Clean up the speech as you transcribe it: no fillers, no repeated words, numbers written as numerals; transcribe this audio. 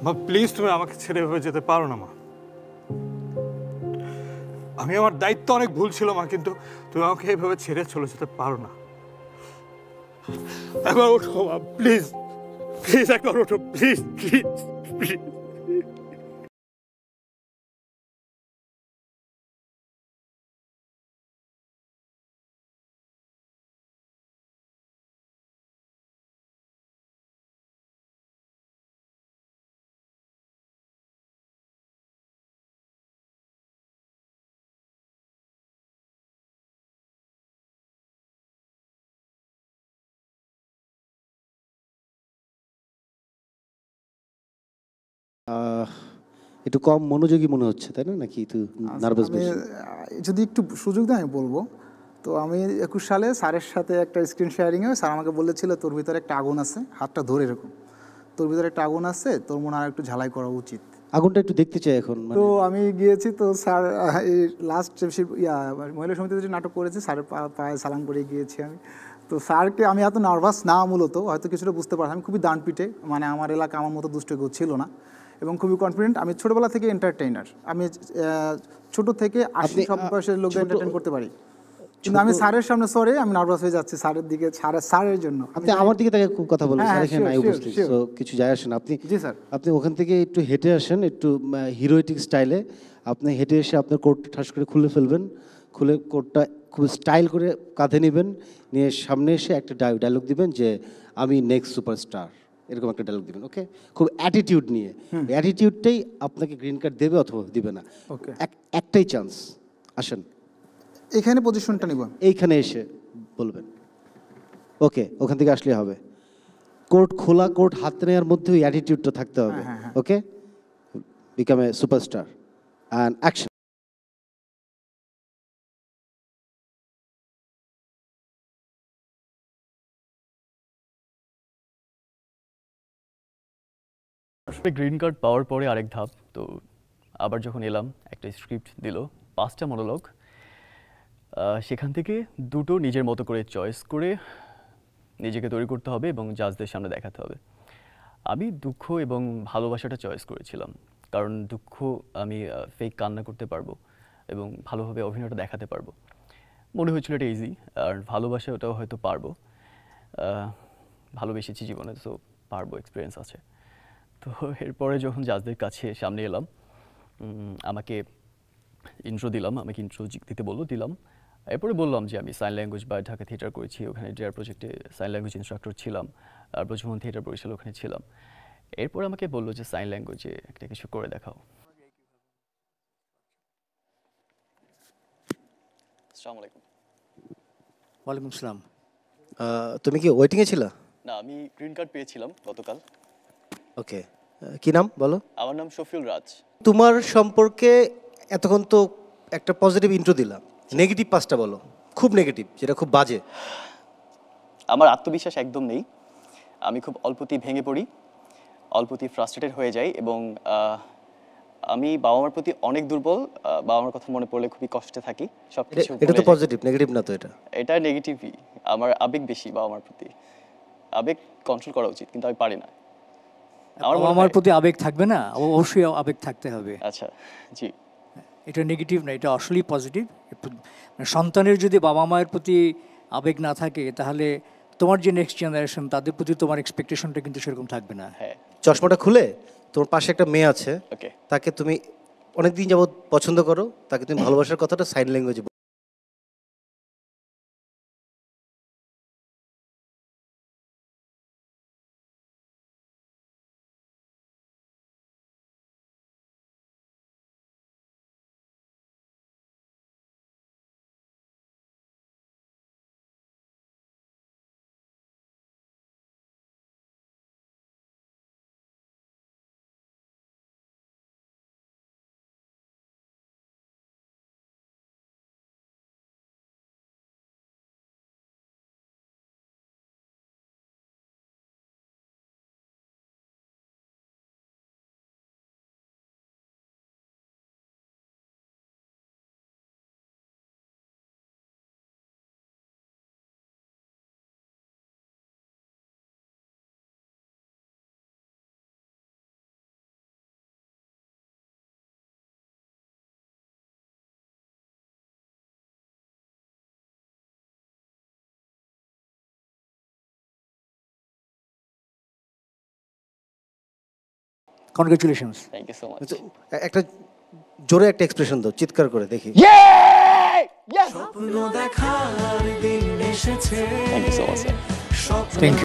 মা প্লিজ তুমি আমাকে ছেড়ে এভাবে যেতে পারো না মা। আমি আমার দায়িত্ব অনেক ভুল ছিল মা, কিন্তু তুমি আমাকে এইভাবে ছেড়ে চলে যেতে পারো না। একবার ওঠো মা, প্লিজ প্লিজ একবার ওঠো, প্লিজ প্লিজ প্লিজ। আহ, একটু কম মনোযোগী মনে হচ্ছে, তাই না? নাকি একটু নার্ভাস আমি বেশি? যদি একটু সুযোগ দেয় আমি বলবো। তো আমি 21 সালে স্যারের সাথে একটা স্ক্রিন শেয়ারিংয়ে স্যার আমাকে বলেছিল তোর ভিতরে একটা আগুন আছে, হাতটা ধরে এরকম, তোর ভিতরে একটা আগুন আছে, তোর মনে হয় একটু ঝালাই করা উচিত। আগুনটা একটু দেখতে চাই এখন। তো আমি গিয়েছি, তো স্যার এই লাস্ট মহিলা সমিতিতে যে নাটক করেছি স্যারের পায়ে সালাম করে গিয়েছি আমি। তো স্যারকে আমি এত নার্ভাস না, মূলত হয়তো কিছুটা বুঝতে পারছি, আমি খুবই দান পিটে, মানে আমার এলাকা আমার মতো দুষ্ট কেউ ছিল না এবং খুবই কনফিডেন্ট। আমি ছোটোবেলা থেকে এন্টারটেইনার, আমি ছোট থেকে 80 সব বয়সের লোকদের এন্টারটেইন করতে পারি, কিন্তু আমি স্যারের সামনে সরে আমি নার্ভাস হয়ে যাচ্ছি স্যারের দিকে, স্যারের জন্য। আপনি আমার দিকে তাকে কথা বলেন, হ্যাঁ, স্যার হ্যাঁ, এখানে নাই sure, উপস্থিত, sure, তো কিছু যায় আসে না। আপনি জি স্যার। আপনি ওখান থেকে একটু হেঁটে আসেন, একটু হিরোইটিক স্টাইলে আপনি হেঁটে এসে আপনার কোট ঠাস করে খুলে ফেলবেন, খুলে কোটটা খুব স্টাইল করে কাঁধে নেবেন, নিয়ে সামনে এসে একটা ডায়লগ দিবেন যে আমি নেক্সট সুপারস্টার, এরকম একটা ডায়লগ দিবেন। ওকে, খুব অ্যাটিটিউড নিয়ে। অ্যাটিটিউডটাই আপনাকে গ্রিন কার্ড দেবে অথবা দিবে না। ওকে, একটাই চান্স, আসেন এখানে পজিশনটা নিব। এইখানে এসে বলবেন। ওকে, ওখান থেকে আসলে হবে। কোর্ট খোলা, কোর্ট হাতে নেওয়ার মধ্যে ওই অ্যাটিটিউডটা থাকতে হবে। Okay, become a superstar and action. আসলে গ্রিন কার্ড পাওয়ার পরে আরেক ধাপ, তো আবার যখন এলাম একটা স্ক্রিপ্ট দিল 5টা মনোলগ, সেখান থেকে দুটো নিজের মতো করে চয়েস করে নিজেকে তৈরি করতে হবে এবং জাজদের সামনে দেখাতে হবে। আমি দুঃখ এবং ভালোবাসাটা চয়েস করেছিলাম, কারণ দুঃখ আমি ফেক কান্না করতে পারবো এবং ভালোভাবে অভিনয়টা দেখাতে পারবো, মনে হয়েছিল এটা ইজি। আর ভালোবাসা ওটাও হয়তো পারবো, ভালোবেসেছি জীবনে, তো পারবো, এক্সপিরিয়েন্স আছে। তো এরপরে যখন জাজদের কাছে সামনে এলাম, আমাকে ইন্ট্রো দিলাম, আমাকে ইন্ট্রো দিতে বললো, দিলাম। এরপরে বললাম যে আমি সাইন ল্যাঙ্গুয়েজ বা ঢাকা থিয়েটার করেছি, ওখানে ডিআর প্রজেক্টে সাইন ল্যাঙ্গুয়েজ ইনস্ট্রাক্টর ছিলাম, আর যখন থিয়েটার পরিচাল ওখানে ছিলাম। এরপর আমাকে বললো যে সাইন ল্যাঙ্গুয়েজে একটা কিছু করে দেখাও। আসসালামু আলাইকুম। ওয়ালাইকুম আসসালাম। তুমি কি ওয়েটিংয়ে ছিলা? না, আমি গ্রিন কার্ড পেয়েছিলাম গতকাল। ওকে, কি নাম বলো? আমার নাম শফিউল রাজ। তোমার সম্পর্কে এতক্ষণ তো একটা পজিটিভ ইন্ট্রো দিলাম, নেগেটিভ 5টা বলো, খুব নেগেটিভ, যেটা খুব বাজে। আমার আত্মবিশ্বাস একদম নেই, আমি খুব অল্পতেই ভেঙে পড়ি, অল্পতেই ফ্রাস্ট্রেটেড হয়ে যাই এবং আমি বাবা মার প্রতি অনেক দুর্বল। বাবা মার কথা মনে পড়লে খুবই কষ্টে থাকি, সব কিছু এটা তো পজিটিভ, নেগেটিভ না তো এটা? এটা নেগেটিভই। আমার আবেগ বেশি বাবা মার প্রতি, আবেগ কন্ট্রোল করা উচিত কিন্তু আমি পারি না। আমার বাবা মার প্রতি আবেগ থাকবে না? অবশ্যই আবেগ থাকতে হবে। আচ্ছা, জি। এটা নেগেটিভ না, এটা আসলেই পজিটিভ। মানে সন্তানের যদি বাবা মায়ের প্রতি আবেগ না থাকে, তাহলে তোমার যে নেক্সট জেনারেশন তাদের প্রতি তোমার এক্সপেকটেশনটা কিন্তু সেরকম থাকবে না। হ্যাঁ, চশমাটা খুলে, তোমার পাশে একটা মেয়ে আছে, ওকে। তাকে তুমি অনেকদিন যাবত পছন্দ করো, তাকে তুমি ভালোবাসার কথাটা সাইন ল্যাঙ্গুয়েজে congratulations. Thank you so much. একটা জোরে একটা এক্সপ্রেশন দাও, চিৎকার করে দেখি। Thank you so much sir. Thank you.